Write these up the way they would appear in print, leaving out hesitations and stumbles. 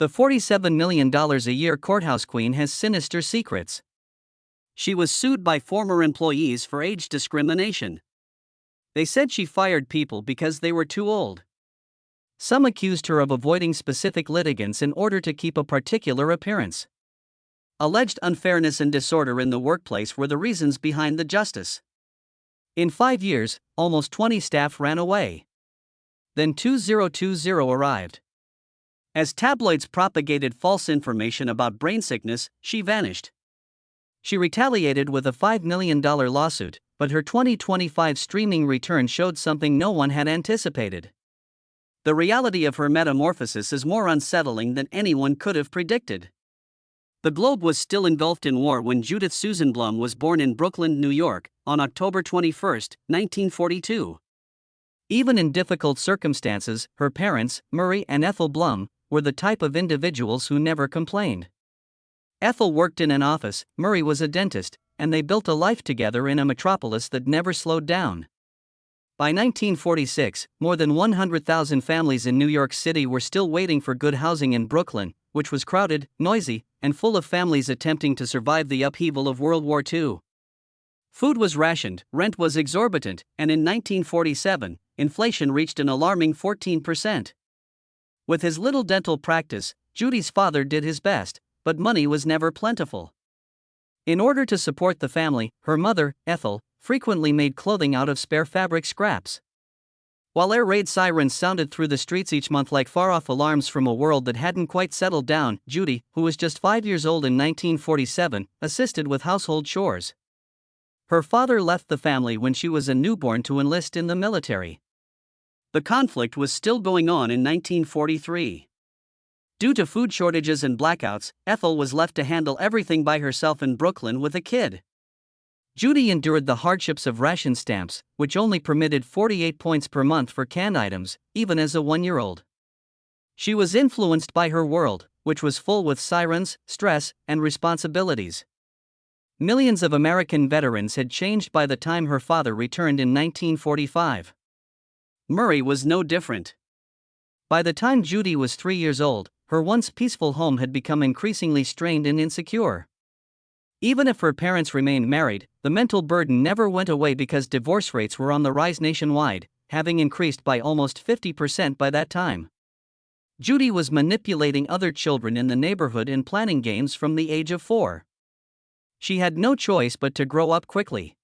The $47 million a year courthouse queen has sinister secrets. She was sued by former employees for age discrimination. They said she fired people because they were too old. Some accused her of avoiding specific litigants in order to keep a particular appearance. Alleged unfairness and disorder in the workplace were the reasons behind the justice. In 5 years, almost 20 staff ran away. Then 2020 arrived. As tabloids propagated false information about brain sickness, she vanished. She retaliated with a $5 million lawsuit, but her 2025 streaming return showed something no one had anticipated. The reality of her metamorphosis is more unsettling than anyone could have predicted. The globe was still engulfed in war when Judith Susan Blum was born in Brooklyn, New York, on October 21, 1942. Even in difficult circumstances, her parents, Murray and Ethel Blum, were the type of individuals who never complained. Ethel worked in an office, Murray was a dentist, and they built a life together in a metropolis that never slowed down. By 1946, more than 100,000 families in New York City were still waiting for good housing in Brooklyn, which was crowded, noisy, and full of families attempting to survive the upheaval of World War II. Food was rationed, rent was exorbitant, and in 1947, inflation reached an alarming 14%. With his little dental practice, Judy's father did his best, but money was never plentiful. In order to support the family, her mother, Ethel, frequently made clothing out of spare fabric scraps. While air raid sirens sounded through the streets each month like far-off alarms from a world that hadn't quite settled down, Judy, who was just 5 years old in 1947, assisted with household chores. Her father left the family when she was a newborn to enlist in the military. The conflict was still going on in 1943. Due to food shortages and blackouts, Ethel was left to handle everything by herself in Brooklyn with a kid. Judy endured the hardships of ration stamps, which only permitted 48 points per month for canned items, even as a 1-year-old. She was influenced by her world, which was full with sirens, stress, and responsibilities. Millions of American veterans had changed by the time her father returned in 1945. Murray was no different. By the time Judy was 3 years old, her once peaceful home had become increasingly strained and insecure. Even if her parents remained married, the mental burden never went away because divorce rates were on the rise nationwide, having increased by almost 50% by that time. Judy was manipulating other children in the neighborhood and planning games from the age of 4. She had no choice but to grow up quickly.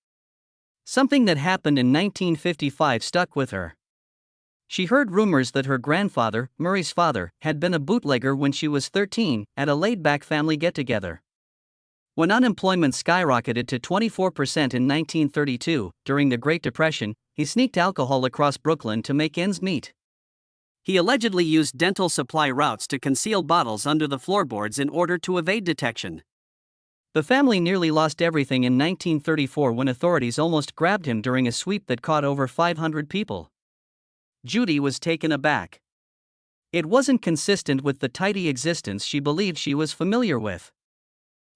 Something that happened in 1955 stuck with her. She heard rumors that her grandfather, Murray's father, had been a bootlegger when she was 13, at a laid-back family get-together. When unemployment skyrocketed to 24% in 1932, during the Great Depression, he sneaked alcohol across Brooklyn to make ends meet. He allegedly used dental supply routes to conceal bottles under the floorboards in order to evade detection. The family nearly lost everything in 1934 when authorities almost grabbed him during a sweep that caught over 500 people. Judy was taken aback. It wasn't consistent with the tidy existence she believed she was familiar with.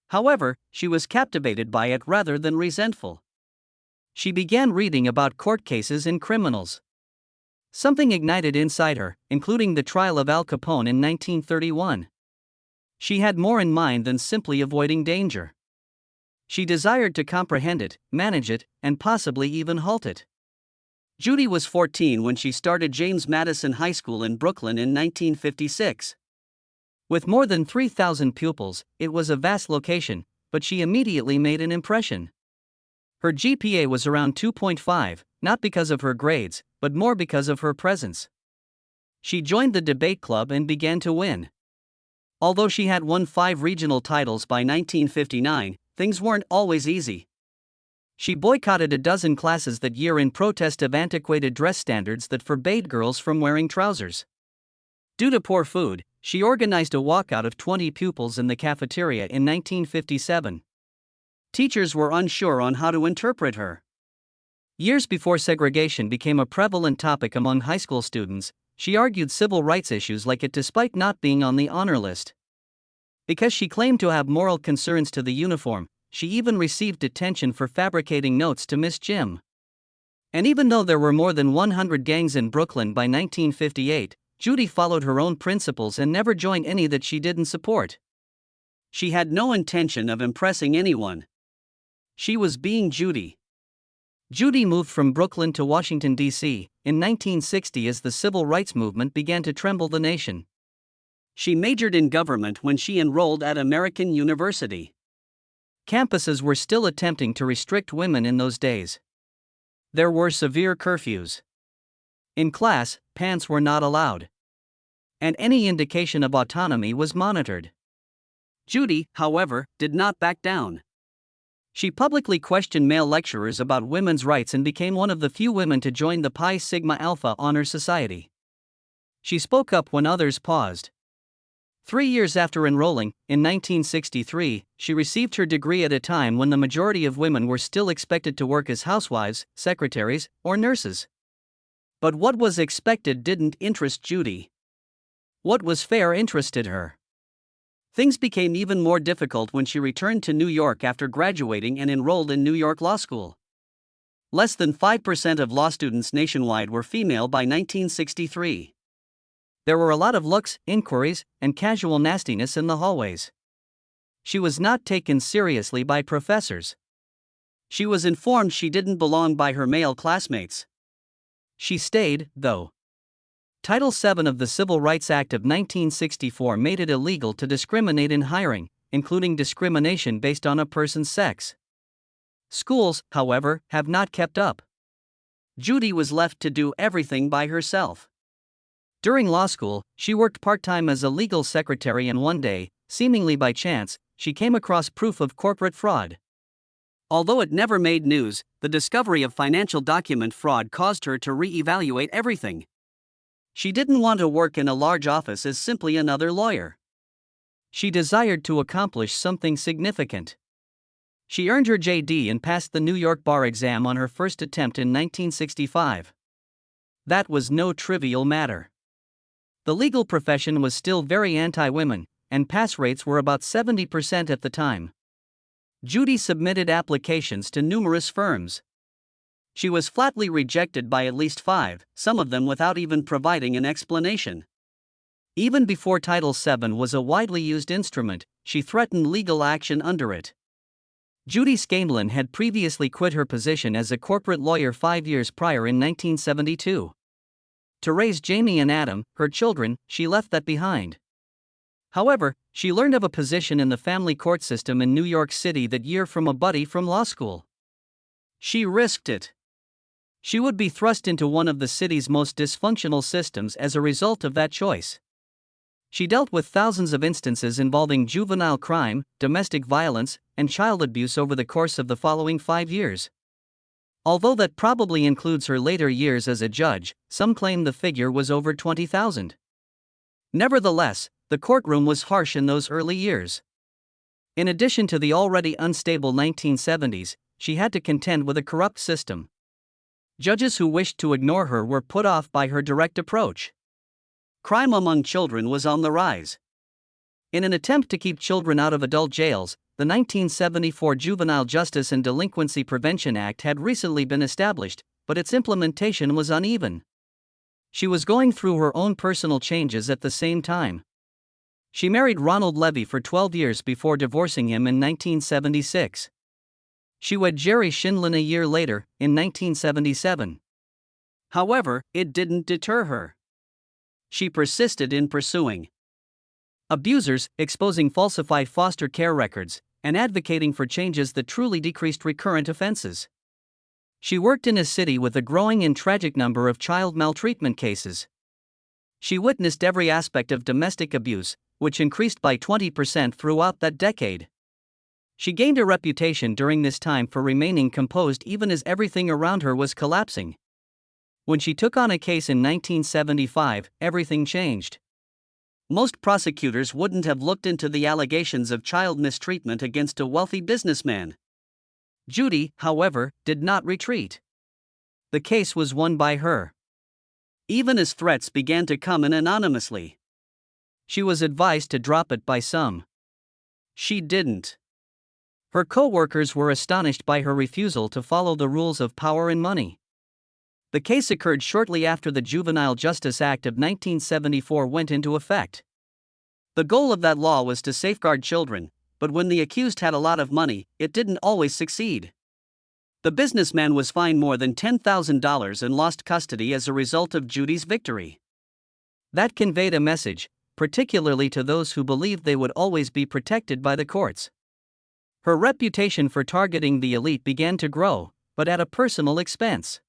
However, she was captivated by it rather than resentful. She began reading about court cases and criminals. Something ignited inside her, including the trial of Al Capone in 1931. She had more in mind than simply avoiding danger. She desired to comprehend it, manage it, and possibly even halt it. Judy was 14 when she started James Madison High School in Brooklyn in 1956. With more than 3,000 pupils, it was a vast location, but she immediately made an impression. Her GPA was around 2.5, not because of her grades, but more because of her presence. She joined the debate club and began to win. Although she had won 5 regional titles by 1959, things weren't always easy. She boycotted a dozen classes that year in protest of antiquated dress standards that forbade girls from wearing trousers. Due to poor food, she organized a walkout of 20 pupils in the cafeteria in 1957. Teachers were unsure on how to interpret her. Years before segregation became a prevalent topic among high school students, she argued civil rights issues like it despite not being on the honor list. Because she claimed to have moral concerns to the uniform, she even received detention for fabricating notes to Miss Jim. And even though there were more than 100 gangs in Brooklyn by 1958, Judy followed her own principles and never joined any that she didn't support. She had no intention of impressing anyone. She was being Judy. Judy moved from Brooklyn to Washington, D.C., in 1960 as the civil rights movement began to tremble the nation. She majored in government when she enrolled at American University. Campuses were still attempting to restrict women in those days. There were severe curfews. In class, pants were not allowed. And any indication of autonomy was monitored. Judy, however, did not back down. She publicly questioned male lecturers about women's rights and became one of the few women to join the Pi Sigma Alpha Honor Society. She spoke up when others paused. 3 years after enrolling, in 1963, she received her degree at a time when the majority of women were still expected to work as housewives, secretaries, or nurses. But what was expected didn't interest Judy. What was fair interested her. Things became even more difficult when she returned to New York after graduating and enrolled in New York Law School. Less than 5% of law students nationwide were female by 1963. There were a lot of looks, inquiries, and casual nastiness in the hallways. She was not taken seriously by professors. She was informed she didn't belong by her male classmates. She stayed, though. Title VII of the Civil Rights Act of 1964 made it illegal to discriminate in hiring, including discrimination based on a person's sex. Schools, however, have not kept up. Judy was left to do everything by herself. During law school, she worked part-time as a legal secretary, and one day, seemingly by chance, she came across proof of corporate fraud. Although it never made news, the discovery of financial document fraud caused her to re-evaluate everything. She didn't want to work in a large office as simply another lawyer. She desired to accomplish something significant. She earned her JD and passed the New York bar exam on her first attempt in 1965. That was no trivial matter. The legal profession was still very anti-women, and pass rates were about 70% at the time. Judy submitted applications to numerous firms. She was flatly rejected by at least 5, some of them without even providing an explanation. Even before Title VII was a widely used instrument, she threatened legal action under it. Judy Scanlon had previously quit her position as a corporate lawyer 5 years prior in 1972. To raise Jamie and Adam, her children, she left that behind. However, she learned of a position in the family court system in New York City that year from a buddy from law school. She risked it. She would be thrust into one of the city's most dysfunctional systems as a result of that choice. She dealt with thousands of instances involving juvenile crime, domestic violence, and child abuse over the course of the following 5 years. Although that probably includes her later years as a judge, some claim the figure was over 20,000. Nevertheless, the courtroom was harsh in those early years. In addition to the already unstable 1970s, she had to contend with a corrupt system. Judges who wished to ignore her were put off by her direct approach. Crime among children was on the rise. In an attempt to keep children out of adult jails, the 1974 Juvenile Justice and Delinquency Prevention Act had recently been established, but its implementation was uneven. She was going through her own personal changes at the same time. She married Ronald Levy for 12 years before divorcing him in 1976. She wed Jerry Schindlin a year later, in 1977. However, it didn't deter her. She persisted in pursuing abusers, exposing falsified foster care records, and advocating for changes that truly decreased recurrent offenses. She worked in a city with a growing and tragic number of child maltreatment cases. She witnessed every aspect of domestic abuse, which increased by 20% throughout that decade. She gained a reputation during this time for remaining composed even as everything around her was collapsing. When she took on a case in 1975, everything changed. Most prosecutors wouldn't have looked into the allegations of child mistreatment against a wealthy businessman. Judy, however, did not retreat. The case was won by her. Even as threats began to come in anonymously. She was advised to drop it by some. She didn't. Her co-workers were astonished by her refusal to follow the rules of power and money. The case occurred shortly after the Juvenile Justice Act of 1974 went into effect. The goal of that law was to safeguard children, but when the accused had a lot of money, it didn't always succeed. The businessman was fined more than $10,000 and lost custody as a result of Judy's victory. That conveyed a message, particularly to those who believed they would always be protected by the courts. Her reputation for targeting the elite began to grow, but at a personal expense.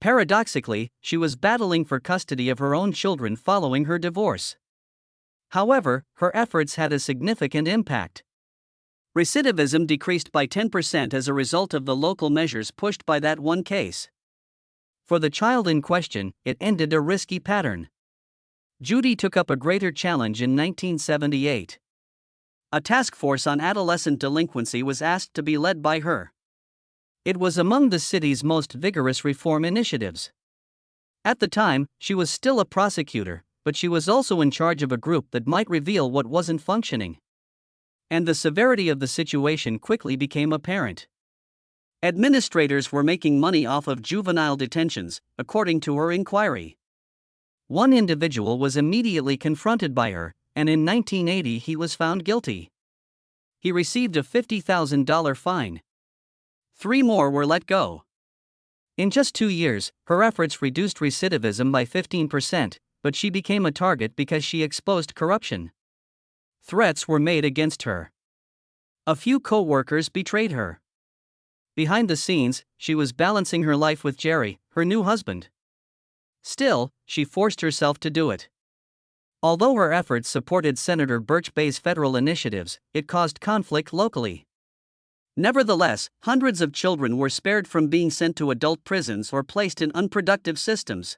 Paradoxically, she was battling for custody of her own children following her divorce. However, her efforts had a significant impact. Recidivism decreased by 10% as a result of the local measures pushed by that one case. For the child in question, it ended a risky pattern. Judy took up a greater challenge in 1978. A task force on adolescent delinquency was asked to be led by her. It was among the city's most vigorous reform initiatives. At the time, she was still a prosecutor, but she was also in charge of a group that might reveal what wasn't functioning. And the severity of the situation quickly became apparent. Administrators were making money off of juvenile detentions, according to her inquiry. One individual was immediately confronted by her, and in 1980 he was found guilty. He received a $50,000 fine. 3 more were let go. In just 2 years, her efforts reduced recidivism by 15%, but she became a target because she exposed corruption. Threats were made against her. A few co-workers betrayed her. Behind the scenes, she was balancing her life with Jerry, her new husband. Still, she forced herself to do it. Although her efforts supported Senator Birch Bay's federal initiatives, it caused conflict locally. Nevertheless, hundreds of children were spared from being sent to adult prisons or placed in unproductive systems.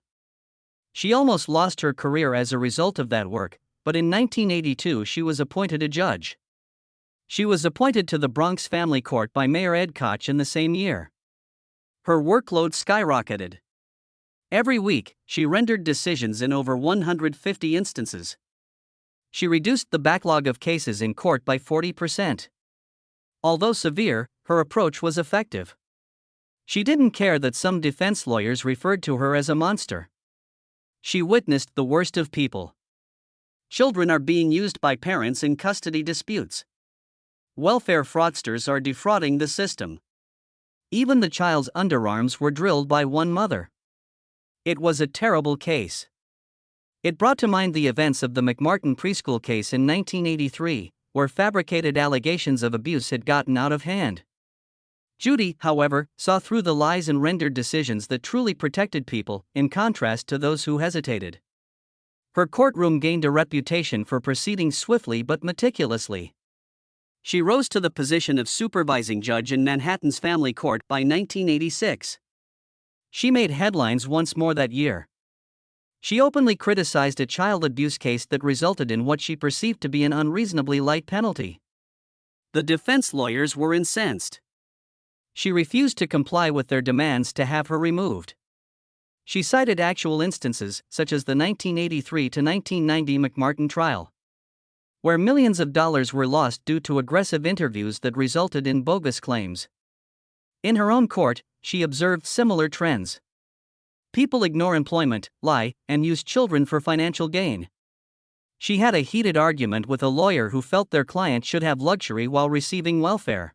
She almost lost her career as a result of that work, but in 1982 she was appointed a judge. She was appointed to the Bronx Family Court by Mayor Ed Koch in the same year. Her workload skyrocketed. Every week, she rendered decisions in over 150 instances. She reduced the backlog of cases in court by 40%. Although severe, her approach was effective. She didn't care that some defense lawyers referred to her as a monster. She witnessed the worst of people. Children are being used by parents in custody disputes. Welfare fraudsters are defrauding the system. Even the child's underarms were drilled by one mother. It was a terrible case. It brought to mind the events of the McMartin preschool case in 1983, where fabricated allegations of abuse had gotten out of hand. Judy, however, saw through the lies and rendered decisions that truly protected people, in contrast to those who hesitated. Her courtroom gained a reputation for proceeding swiftly but meticulously. She rose to the position of supervising judge in Manhattan's family court by 1986. She made headlines once more that year. She openly criticized a child abuse case that resulted in what she perceived to be an unreasonably light penalty. The defense lawyers were incensed. She refused to comply with their demands to have her removed. She cited actual instances, such as the 1983 to 1990 McMartin trial, where millions of dollars were lost due to aggressive interviews that resulted in bogus claims. In her own court, she observed similar trends. People ignore employment, lie, and use children for financial gain. She had a heated argument with a lawyer who felt their client should have luxury while receiving welfare.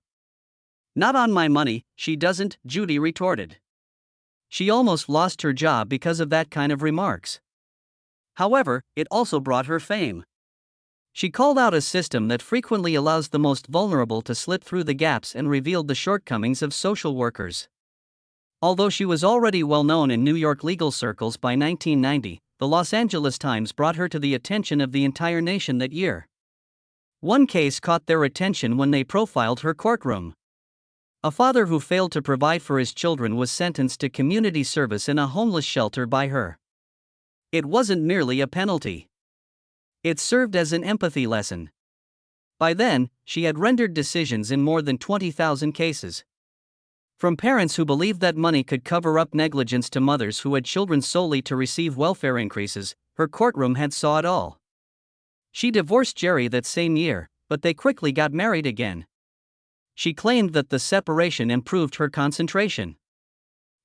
"Not on my money, she doesn't," Judy retorted. She almost lost her job because of that kind of remarks. However, it also brought her fame. She called out a system that frequently allows the most vulnerable to slip through the gaps and revealed the shortcomings of social workers. Although she was already well known in New York legal circles by 1990, the Los Angeles Times brought her to the attention of the entire nation that year. One case caught their attention when they profiled her courtroom. A father who failed to provide for his children was sentenced to community service in a homeless shelter by her. It wasn't merely a penalty. It served as an empathy lesson. By then, she had rendered decisions in more than 20,000 cases. From parents who believed that money could cover up negligence to mothers who had children solely to receive welfare increases, her courtroom had saw it all. She divorced Jerry that same year, but they quickly got married again. She claimed that the separation improved her concentration.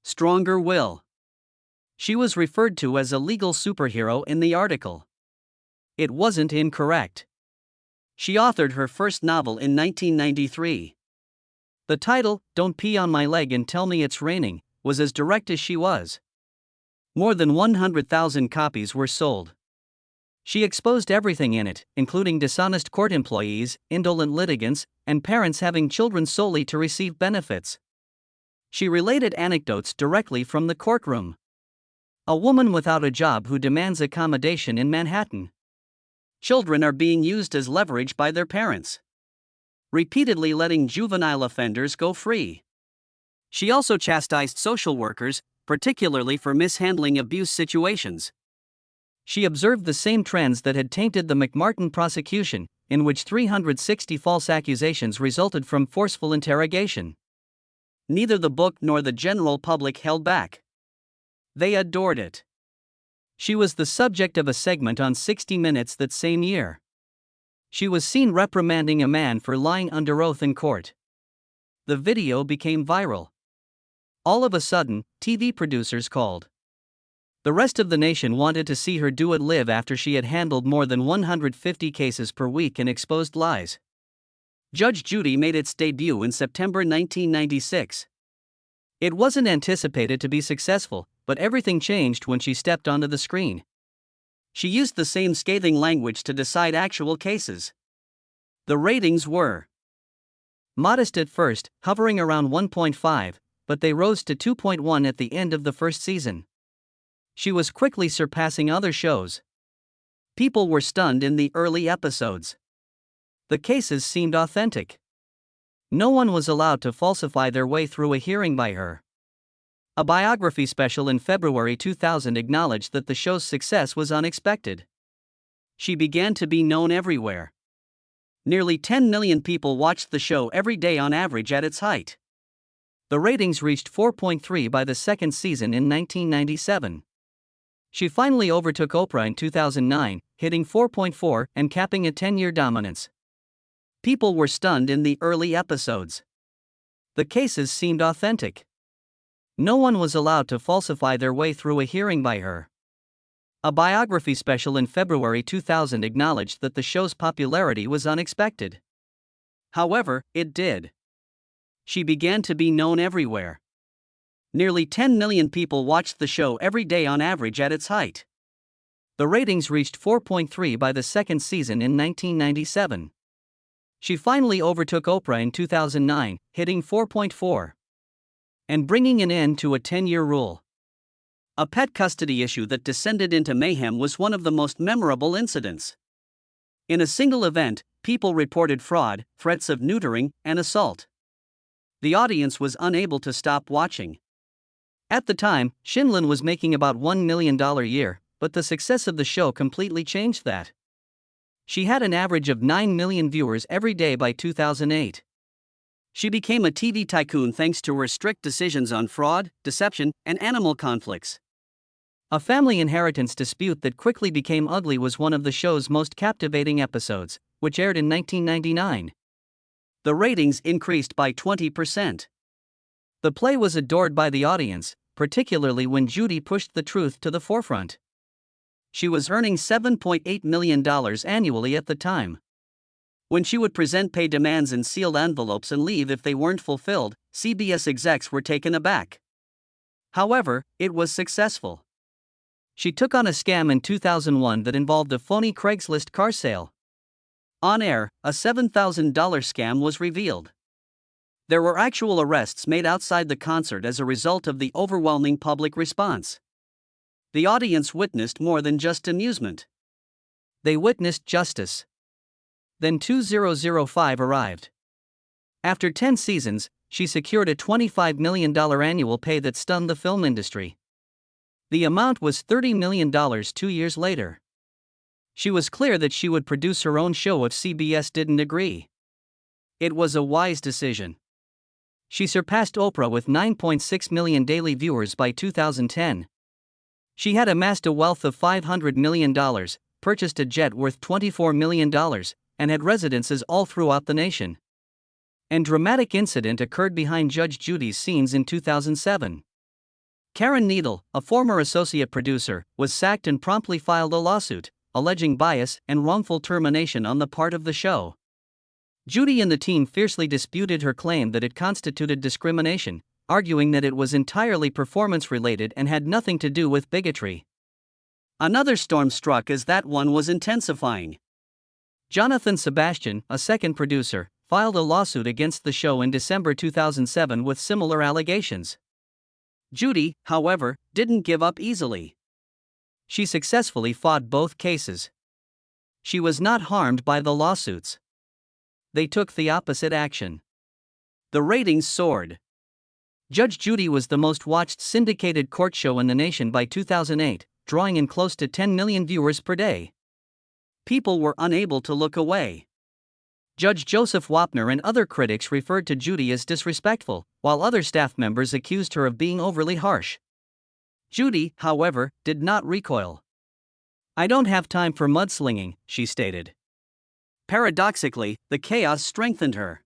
Stronger will. She was referred to as a legal superhero in the article. It wasn't incorrect. She authored her first novel in 1993. The title, Don't Pee on My Leg and Tell Me It's Raining, was as direct as she was. More than 100,000 copies were sold. She exposed everything in it, including dishonest court employees, indolent litigants, and parents having children solely to receive benefits. She related anecdotes directly from the courtroom. A woman without a job who demands accommodation in Manhattan. Children are being used as leverage by their parents. Repeatedly letting juvenile offenders go free. She also chastised social workers, particularly for mishandling abuse situations. She observed the same trends that had tainted the McMartin prosecution, in which 360 false accusations resulted from forceful interrogation. Neither the book nor the general public held back. They adored it. She was the subject of a segment on 60 Minutes that same year. She was seen reprimanding a man for lying under oath in court. The video became viral. All of a sudden, TV producers called. The rest of the nation wanted to see her do it live after she had handled more than 150 cases per week and exposed lies. Judge Judy made its debut in September 1996. It wasn't anticipated to be successful, but everything changed when she stepped onto the screen. She used the same scathing language to decide actual cases. The ratings were modest at first, hovering around 1.5, but they rose to 2.1 at the end of the first season. She was quickly surpassing other shows. People were stunned in the early episodes. The cases seemed authentic. No one was allowed to falsify their way through a hearing by her. A biography special in February 2000 acknowledged that the show's success was unexpected. She began to be known everywhere. Nearly 10 million people watched the show every day on average at its height. The ratings reached 4.3 by the second season in 1997. She finally overtook Oprah in 2009, hitting 4.4 and capping a 10-year dominance. People were stunned in the early episodes. The cases seemed authentic. No one was allowed to falsify their way through a hearing by her. A biography special in February 2000 acknowledged that the show's popularity was unexpected. However, it did. She began to be known everywhere. Nearly 10 million people watched the show every day on average at its height. The ratings reached 4.3 by the second season in 1997. She finally overtook Oprah in 2009, hitting 4.4. And bringing an end to a 10-year rule. A pet custody issue that descended into mayhem was one of the most memorable incidents. In a single event, people reported fraud, threats of neutering, and assault. The audience was unable to stop watching. At the time, Shinlin was making about $1 million a year, but the success of the show completely changed that. She had an average of 9 million viewers every day by 2008. She became a TV tycoon thanks to her strict decisions on fraud, deception, and animal conflicts. A family inheritance dispute that quickly became ugly was one of the show's most captivating episodes, which aired in 1999. The ratings increased by 20%. The play was adored by the audience, particularly when Judy pushed the truth to the forefront. She was earning $7.8 million annually at the time. When she would present pay demands in sealed envelopes and leave if they weren't fulfilled, CBS execs were taken aback. However, it was successful. She took on a scam in 2001 that involved a phony Craigslist car sale. On air, a $7,000 scam was revealed. There were actual arrests made outside the concert as a result of the overwhelming public response. The audience witnessed more than just amusement. They witnessed justice. Then 2005 arrived. After 10 seasons, she secured a $25 million annual pay that stunned the film industry. The amount was $30 million 2 years later. She was clear that she would produce her own show if CBS didn't agree. It was a wise decision. She surpassed Oprah with 9.6 million daily viewers by 2010. She had amassed a wealth of $500 million, purchased a jet worth $24 million, and had residences all throughout the nation. An dramatic incident occurred behind Judge Judy's scenes in 2007. Karen Needle, a former associate producer, was sacked and promptly filed a lawsuit, alleging bias and wrongful termination on the part of the show. Judy and the team fiercely disputed her claim that it constituted discrimination, arguing that it was entirely performance-related and had nothing to do with bigotry. Another storm struck as that one was intensifying. Jonathan Sebastian, a second producer, filed a lawsuit against the show in December 2007 with similar allegations. Judy, however, didn't give up easily. She successfully fought both cases. She was not harmed by the lawsuits. They took the opposite action. The ratings soared. Judge Judy was the most watched syndicated court show in the nation by 2008, drawing in close to 10 million viewers per day. People were unable to look away. Judge Joseph Wapner and other critics referred to Judy as disrespectful, while other staff members accused her of being overly harsh. Judy, however, did not recoil. "I don't have time for mudslinging," she stated. Paradoxically, the chaos strengthened her.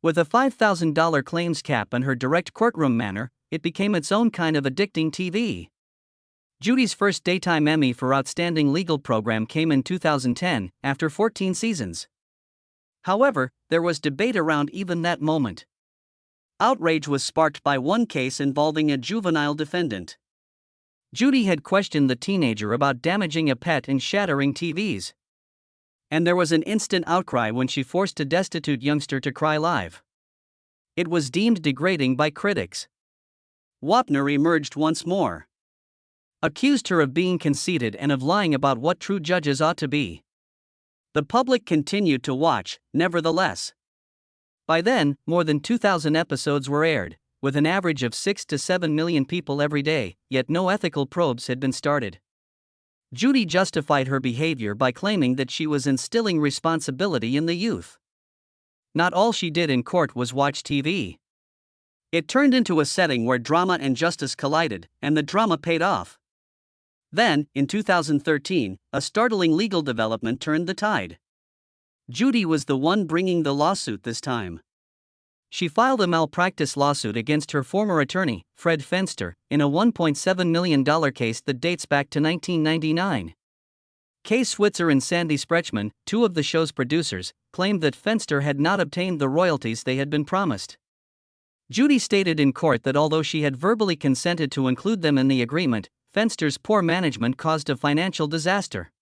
With a $5,000 claims cap and her direct courtroom manner, it became its own kind of addicting TV. Judy's first daytime Emmy for Outstanding Legal Program came in 2010, after 14 seasons. However, there was debate around even that moment. Outrage was sparked by one case involving a juvenile defendant. Judy had questioned the teenager about damaging a pet and shattering TVs. And there was an instant outcry when she forced a destitute youngster to cry live. It was deemed degrading by critics. Wapner emerged once more. Accused her of being conceited and of lying about what true judges ought to be. The public continued to watch, nevertheless. By then, more than 2,000 episodes were aired, with an average of 6 to 7 million people every day, yet no ethical probes had been started. Judy justified her behavior by claiming that she was instilling responsibility in the youth. Not all she did in court was watch TV. It turned into a setting where drama and justice collided, and the drama paid off. Then, in 2013, a startling legal development turned the tide. Judy was the one bringing the lawsuit this time. She filed a malpractice lawsuit against her former attorney, Fred Fenster, in a $1.7 million case that dates back to 1999. Kay Switzer and Sandy Sprechman, two of the show's producers, claimed that Fenster had not obtained the royalties they had been promised. Judy stated in court that although she had verbally consented to include them in the agreement, Fenster's poor management caused a financial disaster.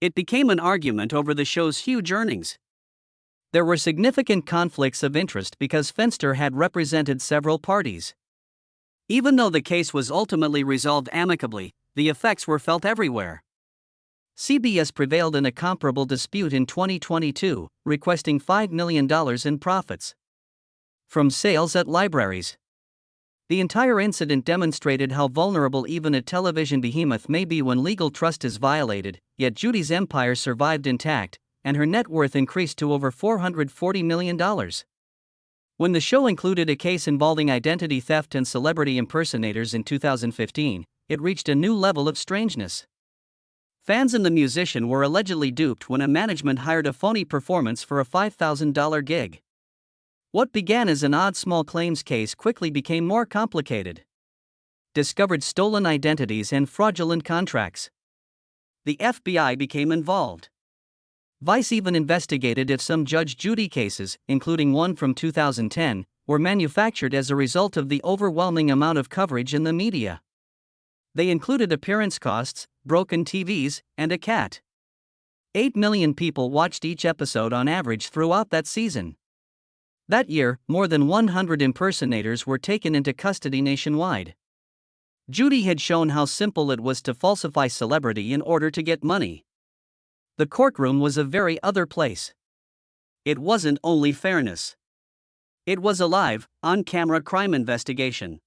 It became an argument over the show's huge earnings. There were significant conflicts of interest because Fenster had represented several parties. Even though the case was ultimately resolved amicably, the effects were felt everywhere. CBS prevailed in a comparable dispute in 2022, requesting $5 million in profits from sales at libraries. The entire incident demonstrated how vulnerable even a television behemoth may be when legal trust is violated, yet Judy's empire survived intact, and her net worth increased to over $440 million. When the show included a case involving identity theft and celebrity impersonators in 2015, it reached a new level of strangeness. Fans and the musician were allegedly duped when a management hired a phony performance for a $5,000 gig. What began as an odd small claims case quickly became more complicated. Discovered stolen identities and fraudulent contracts. The FBI became involved. Vice even investigated if some Judge Judy cases, including one from 2010, were manufactured as a result of the overwhelming amount of coverage in the media. They included appearance costs, broken TVs, and a cat. 8 million people watched each episode on average throughout that season. That year, more than 100 impersonators were taken into custody nationwide. Judy had shown how simple it was to falsify celebrity in order to get money. The courtroom was a very other place. It wasn't only fairness. It was a live, on-camera crime investigation.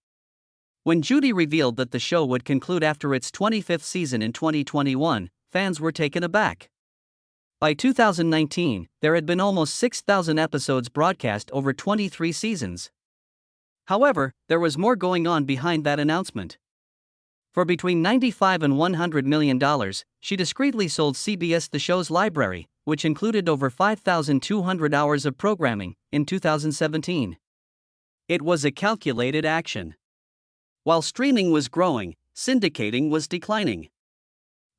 When Judy revealed that the show would conclude after its 25th season in 2021, fans were taken aback. By 2019, there had been almost 6,000 episodes broadcast over 23 seasons. However, there was more going on behind that announcement. For between $95 and $100 million, she discreetly sold CBS the show's library, which included over 5,200 hours of programming, in 2017. It was a calculated action. While streaming was growing, syndicating was declining.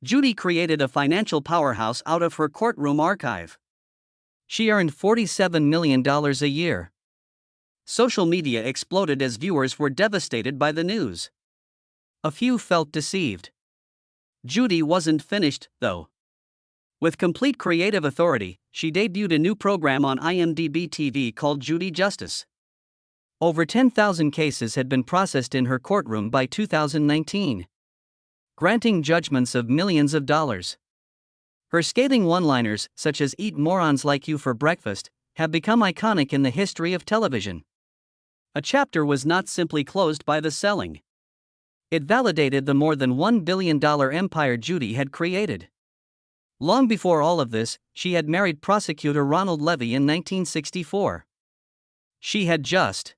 Judy created a financial powerhouse out of her courtroom archive. She earned $47 million a year. Social media exploded as viewers were devastated by the news. A few felt deceived. Judy wasn't finished, though. With complete creative authority, she debuted a new program on IMDb TV called Judy Justice. Over 10,000 cases had been processed in her courtroom by 2019, granting judgments of millions of dollars. Her scathing one-liners, such as "eat morons like you for breakfast," have become iconic in the history of television. A chapter was not simply closed by the selling. It validated the more than $1 billion empire Judy had created. Long before all of this, she had married prosecutor Ronald Levy in 1964. She had just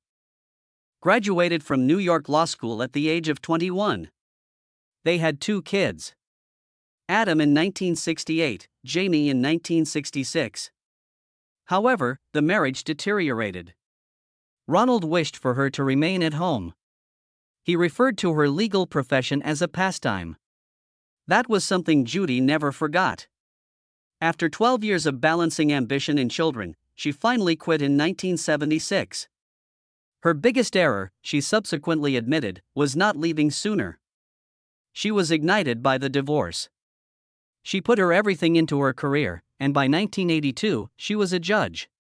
graduated from New York Law School at the age of 21. They had 2 kids. Adam in 1968, Jamie in 1966. However, the marriage deteriorated. Ronald wished for her to remain at home. He referred to her legal profession as a pastime. That was something Judy never forgot. After 12 years of balancing ambition and children, she finally quit in 1976. Her biggest error, she subsequently admitted, was not leaving sooner. She was ignited by the divorce. She put her everything into her career, and by 1982, she was a judge.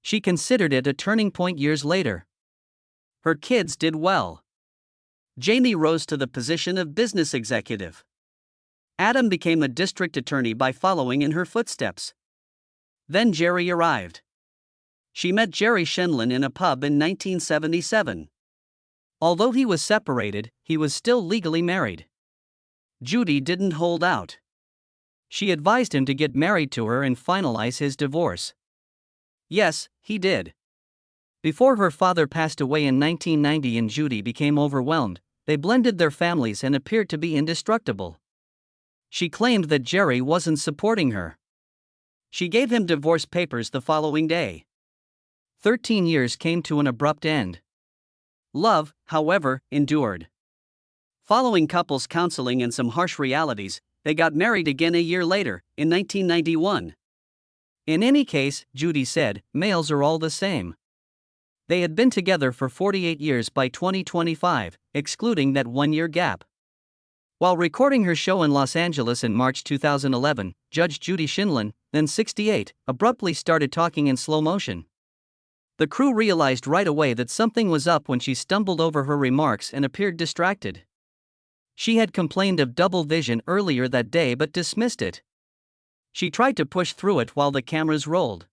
She considered it a turning point years later. Her kids did well. Jamie rose to the position of business executive. Adam became a district attorney by following in her footsteps. Then Jerry arrived. She met Jerry Shenlin in a pub in 1977. Although he was separated, he was still legally married. Judy didn't hold out. She advised him to get married to her and finalize his divorce. Yes, he did. Before her father passed away in 1990 and Judy became overwhelmed, they blended their families and appeared to be indestructible. She claimed that Jerry wasn't supporting her. She gave him divorce papers the following day. 13 years came to an abrupt end. Love, however, endured. Following couples counseling and some harsh realities, they got married again a year later, in 1991. In any case, Judy said, males are all the same. They had been together for 48 years by 2025, excluding that 1-year gap. While recording her show in Los Angeles in March 2011, Judge Judy Shenlin, then 68, abruptly started talking in slow motion. The crew realized right away that something was up when she stumbled over her remarks and appeared distracted. She had complained of double vision earlier that day but dismissed it. She tried to push through it while the cameras rolled.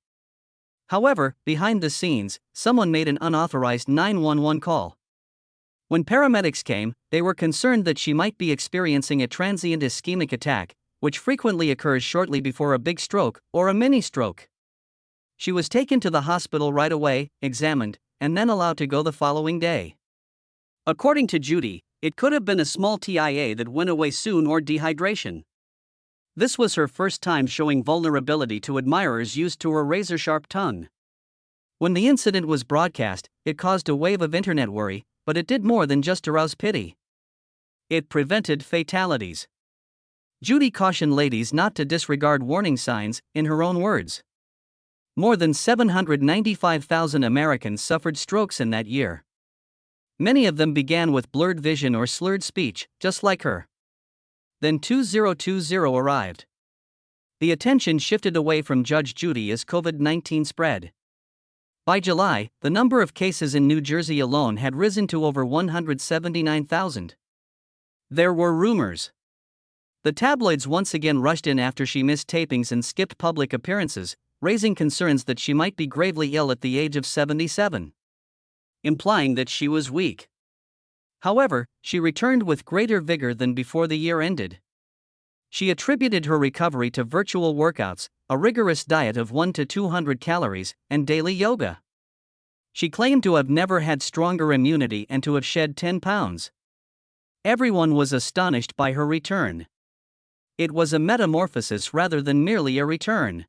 However, behind the scenes, someone made an unauthorized 911 call. When paramedics came, they were concerned that she might be experiencing a transient ischemic attack, which frequently occurs shortly before a big stroke or a mini stroke. She was taken to the hospital right away, examined, and then allowed to go the following day. According to Judy, it could have been a small TIA that went away soon or dehydration. This was her first time showing vulnerability to admirers used to her razor-sharp tongue. When the incident was broadcast, it caused a wave of internet worry, but it did more than just arouse pity. It prevented fatalities. Judy cautioned ladies not to disregard warning signs, in her own words. More than 795,000 Americans suffered strokes in that year. Many of them began with blurred vision or slurred speech, just like her. Then 2020 arrived. The attention shifted away from Judge Judy as COVID-19 spread. By July, the number of cases in New Jersey alone had risen to over 179,000. There were rumors. The tabloids once again rushed in after she missed tapings and skipped public appearances, raising concerns that she might be gravely ill at the age of 77. Implying that she was weak. However, she returned with greater vigor than before the year ended. She attributed her recovery to virtual workouts, a rigorous diet of 1 to 200 calories, and daily yoga. She claimed to have never had stronger immunity and to have shed 10 pounds. Everyone was astonished by her return. It was a metamorphosis rather than merely a return.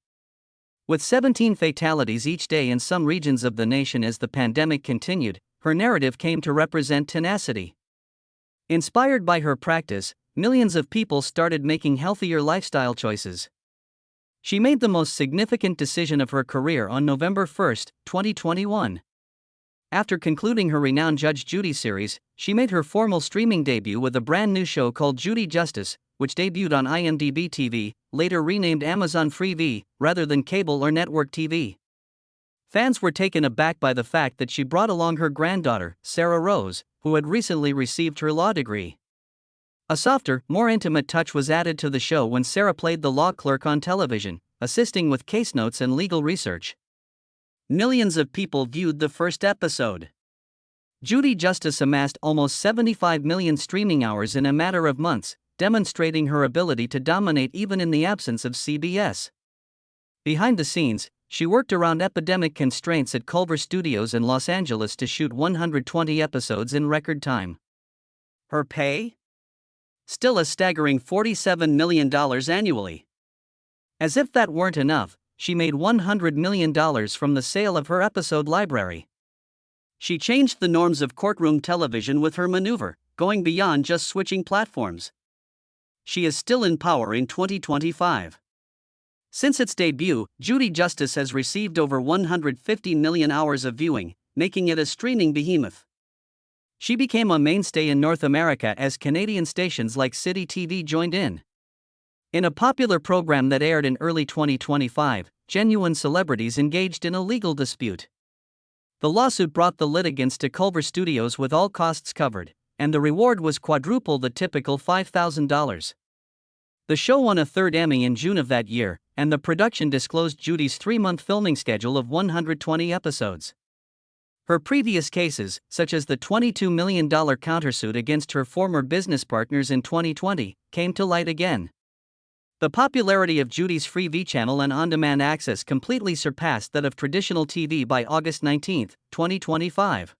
With 17 fatalities each day in some regions of the nation as the pandemic continued, her narrative came to represent tenacity. Inspired by her practice, millions of people started making healthier lifestyle choices. She made the most significant decision of her career on November 1, 2021. After concluding her renowned Judge Judy series, she made her formal streaming debut with a brand new show called Judy Justice, which debuted on IMDb TV, later renamed Amazon Freevee, rather than cable or network TV. Fans were taken aback by the fact that she brought along her granddaughter, Sarah Rose, who had recently received her law degree. A softer, more intimate touch was added to the show when Sarah played the law clerk on television, assisting with case notes and legal research. Millions of people viewed the first episode. Judy Justice amassed almost 75 million streaming hours in a matter of months, demonstrating her ability to dominate even in the absence of CBS. Behind the scenes, she worked around epidemic constraints at Culver Studios in Los Angeles to shoot 120 episodes in record time. Her pay? Still a staggering $47 million annually. As if that weren't enough, she made $100 million from the sale of her episode library. She changed the norms of courtroom television with her maneuver, going beyond just switching platforms. She is still in power in 2025. Since its debut, Judy Justice has received over 150 million hours of viewing, making it a streaming behemoth. She became a mainstay in North America as Canadian stations like City TV joined in. In a popular program that aired in early 2025, genuine celebrities engaged in a legal dispute. The lawsuit brought the litigants to Culver Studios with all costs covered, and the reward was quadruple the typical $5,000. The show won a third Emmy in June of that year, and the production disclosed Judy's 3-month filming schedule of 120 episodes. Her previous cases, such as the $22 million countersuit against her former business partners in 2020, came to light again. The popularity of Judy's Freevee channel and on-demand access completely surpassed that of traditional TV by August 19, 2025.